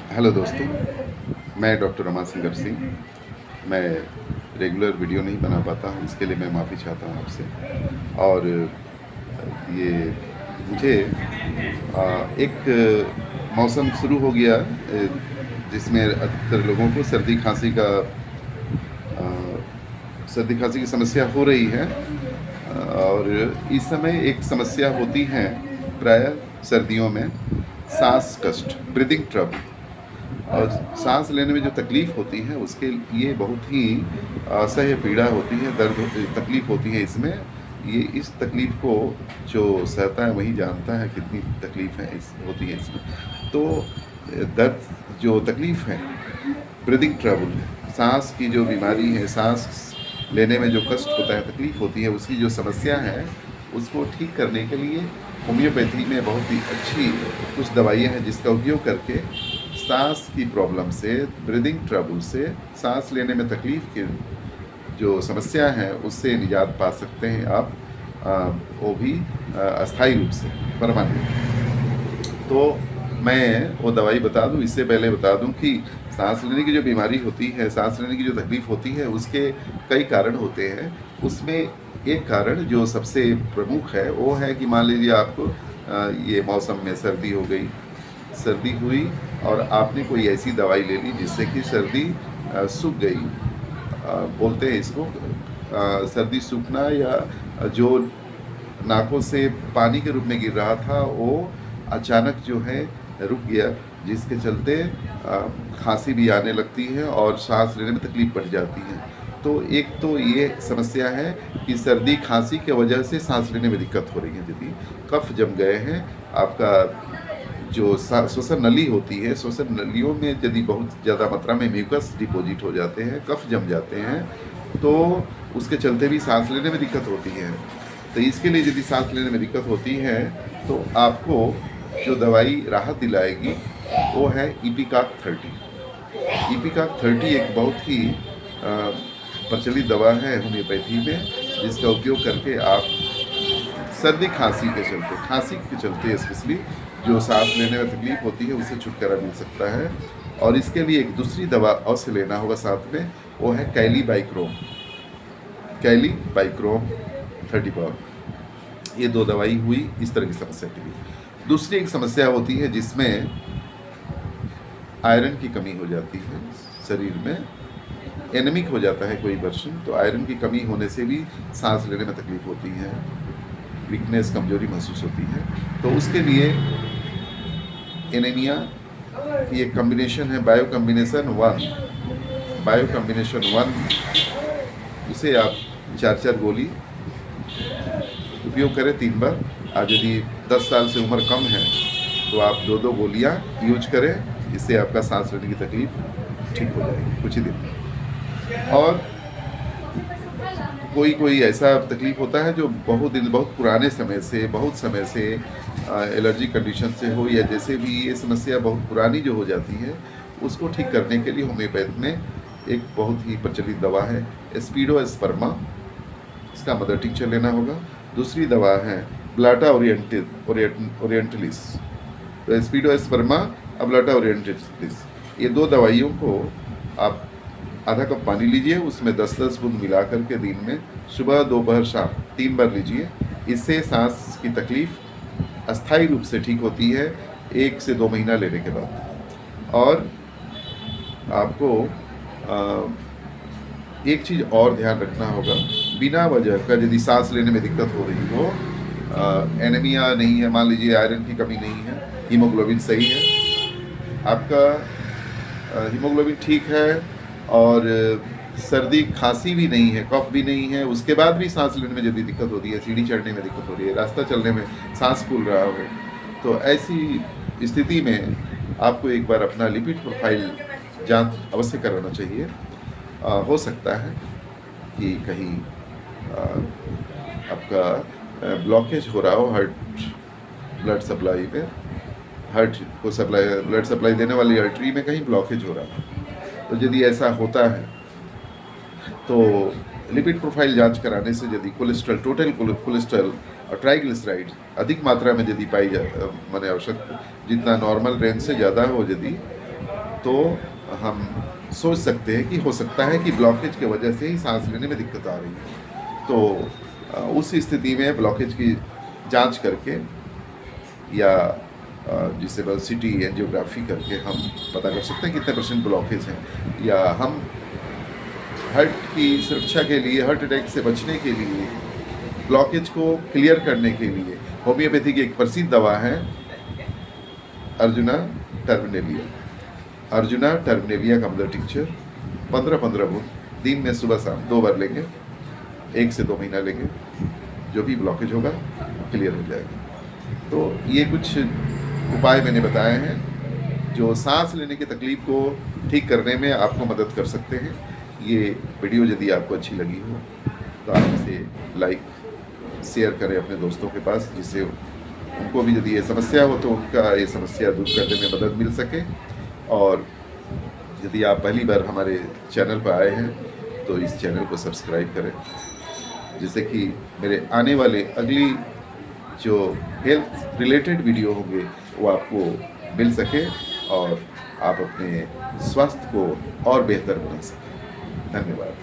Hello दोस्तों, मैं doctor Rama singer Singh. मैं रेगुलर वीडियो नहीं बना पाता हूँ, इसके लिए मैं माफ़ी चाहता हूँ आपसे। और ये मुझे एक मौसम शुरू हो गया जिसमें अधिकतर लोगों को सर्दी खांसी की समस्या हो रही है। और इस समय एक समस्या होती है प्रायः सर्दियों में, सांस कष्ट, ब्रीदिंग ट्रबल। और सांस लेने में जो तकलीफ़ होती है उसके लिए बहुत ही असह्य पीड़ा होती है, तकलीफ़ होती है इसमें। ये इस तकलीफ़ को जो सहता है वही जानता है कितनी तकलीफ़ है इस होती है इसमें। तो दर्द जो तकलीफ़ है, ब्रीदिंग ट्रबल, सांस की जो बीमारी है, सांस लेने में जो कष्ट होता है, तकलीफ़ होती है, उसकी जो समस्या है उसको ठीक करने के लिए होम्योपैथी में बहुत ही अच्छी कुछ दवाइयाँ हैं जिसका उपयोग करके सांस की प्रॉब्लम से, ब्रीदिंग ट्रबल से, सांस लेने में तकलीफ़ की जो समस्या है उससे निजात पा सकते हैं आप, वो भी अस्थायी रूप से, परमानेंट। तो मैं वो दवाई बता दूं, इससे पहले बता दूं कि सांस लेने की जो बीमारी होती है, सांस लेने की जो तकलीफ़ होती है, उसके कई कारण होते हैं। उसमें एक कारण जो सबसे प्रमुख है वो है कि मान लीजिए आपको ये मौसम में सर्दी हो गई, सर्दी हुई और आपने कोई ऐसी दवाई ले ली जिससे कि सर्दी सूख गई। बोलते हैं इसको सर्दी सूखना, या जो नाकों से पानी के रूप में गिर रहा था वो अचानक जो है रुक गया, जिसके चलते खांसी भी आने लगती है और सांस लेने में तकलीफ बढ़ जाती है। तो एक तो ये समस्या है कि सर्दी खांसी की वजह से सांस लेने में दिक्कत हो रही है। यदि कफ जम गए हैं, आपका जो श्वसन नली होती है, श्वसन नलियों में यदि बहुत ज़्यादा मात्रा में म्यूकस डिपॉजिट हो जाते हैं, कफ जम जाते हैं, तो उसके चलते भी सांस लेने में दिक्कत होती है। तो इसके लिए यदि सांस लेने में दिक्कत होती है तो आपको जो दवाई राहत दिलाएगी वो है इपिकाक 30। इपिकाक 30 एक बहुत ही प्रचलित दवा है होम्योपैथी में, जिसका उपयोग करके आप सर्दी खांसी के चलते स्पेशली जो सांस लेने में तकलीफ होती है उससे छुटकारा मिल सकता है। और इसके लिए एक दूसरी दवा अवश्य लेना होगा साथ में, वो है कैलीबाइक्रोम 30 पावर। ये दो दवाई हुई इस तरह की समस्या के लिए। दूसरी एक समस्या होती है जिसमें आयरन की कमी हो जाती है, शरीर में एनेमिक हो जाता है कोई पर्सन, तो आयरन की कमी होने से भी सांस लेने में तकलीफ होती है, वीकनेस, कमजोरी महसूस होती है। तो उसके लिए एनीमिया की एक कॉम्बिनेशन है, बायो कॉम्बिनेशन 1, उसे आप 4 गोली उपयोग करें 3 बार। आज यदि 10 साल से उम्र कम है तो आप 2 गोलियां यूज करें, इससे आपका सांस लेने की तकलीफ ठीक हो जाएगी कुछ ही दिन में। और कोई ऐसा तकलीफ होता है जो बहुत पुराने समय से, बहुत समय से एलर्जी कंडीशन से हो, या जैसे भी ये समस्या बहुत पुरानी जो हो जाती है, उसको ठीक करने के लिए होम्योपैथ में एक बहुत ही प्रचलित दवा है स्पीडोस्पर्मा, इसका मदर टिंचर लेना होगा। दूसरी दवा है ब्लाटा ओरिएंटलिस, तो स्पीडोस्पर्मा, अब्लाटा ओरिएंटलिस, ये 2 दवाइयों को आप आधा कप पानी लीजिए, उसमें 10-10 बूंद मिला करके दिन में सुबह, दोपहर, शाम 3 बार लीजिए। इससे सांस की तकलीफ अस्थायी रूप से ठीक होती है 1 से 2 महीना लेने के बाद। और आपको एक चीज़ और ध्यान रखना होगा, बिना वजह का यदि सांस लेने में दिक्कत हो रही हो, एनीमिया नहीं है, मान लीजिए आयरन की कमी नहीं है, हीमोग्लोबिन सही है, आपका हीमोग्लोबिन ठीक है, और सर्दी खांसी भी नहीं है, कफ भी नहीं है, उसके बाद भी सांस लेने में यदि दिक्कत होती है, सीढ़ी चढ़ने में दिक्कत हो रही है, रास्ता चलने में सांस फूल रहा हो, तो ऐसी स्थिति में आपको एक बार अपना लिपिड प्रोफाइल जांच अवश्य कराना चाहिए। हो सकता है कि कहीं आपका ब्लॉकेज हो रहा हो हार्ट ब्लड सप्लाई में, हार्ट को ब्लड सप्लाई देने वाली आर्टरी में कहीं ब्लॉकेज हो रहा है। तो यदि ऐसा होता है तो लिपिड प्रोफाइल जांच कराने से यदि कोलेस्ट्रॉल, टोटल कोलेस्ट्रॉल और ट्राइग्लिसराइड अधिक मात्रा में यदि पाई जाए, माने आवश्यक जितना नॉर्मल रेंज से ज़्यादा हो यदि, तो हम सोच सकते हैं कि हो सकता है कि ब्लॉकेज की वजह से ही सांस लेने में दिक्कत आ रही है। तो उस स्थिति में ब्लॉकेज की जांच करके या जिसे बस सिटी एंजियोग्राफी करके हम पता कर सकते हैं कितने परसेंट ब्लॉकेज हैं, या हम हार्ट की सुरक्षा के लिए, हार्ट अटैक से बचने के लिए, ब्लॉकेज को क्लियर करने के लिए होम्योपैथी की एक प्रसिद्ध दवा है अर्जुना टर्मिनेलिया। अर्जुना टर्मिनेलिया का मतलब टिक्चर 15-15 बूंद दिन में सुबह शाम 2 बार लेंगे, 1 से 2 महीना लेंगे, जो भी ब्लॉकेज होगा क्लियर हो जाएगा। तो ये कुछ उपाय मैंने बताए हैं जो सांस लेने की तकलीफ को ठीक करने में आपको मदद कर सकते हैं। ये वीडियो यदि आपको अच्छी लगी हो तो आप इसे लाइक शेयर करें अपने दोस्तों के पास, जिससे उनको भी यदि ये समस्या हो तो उनका ये समस्या दूर करने में मदद मिल सके। और यदि आप पहली बार हमारे चैनल पर आए हैं तो इस चैनल को सब्सक्राइब करें, जिससे कि मेरे आने वाले अगली जो हेल्थ रिलेटेड वीडियो होंगे वो आपको मिल सके और आप अपने स्वास्थ्य को और बेहतर बना सकें। धन्यवाद।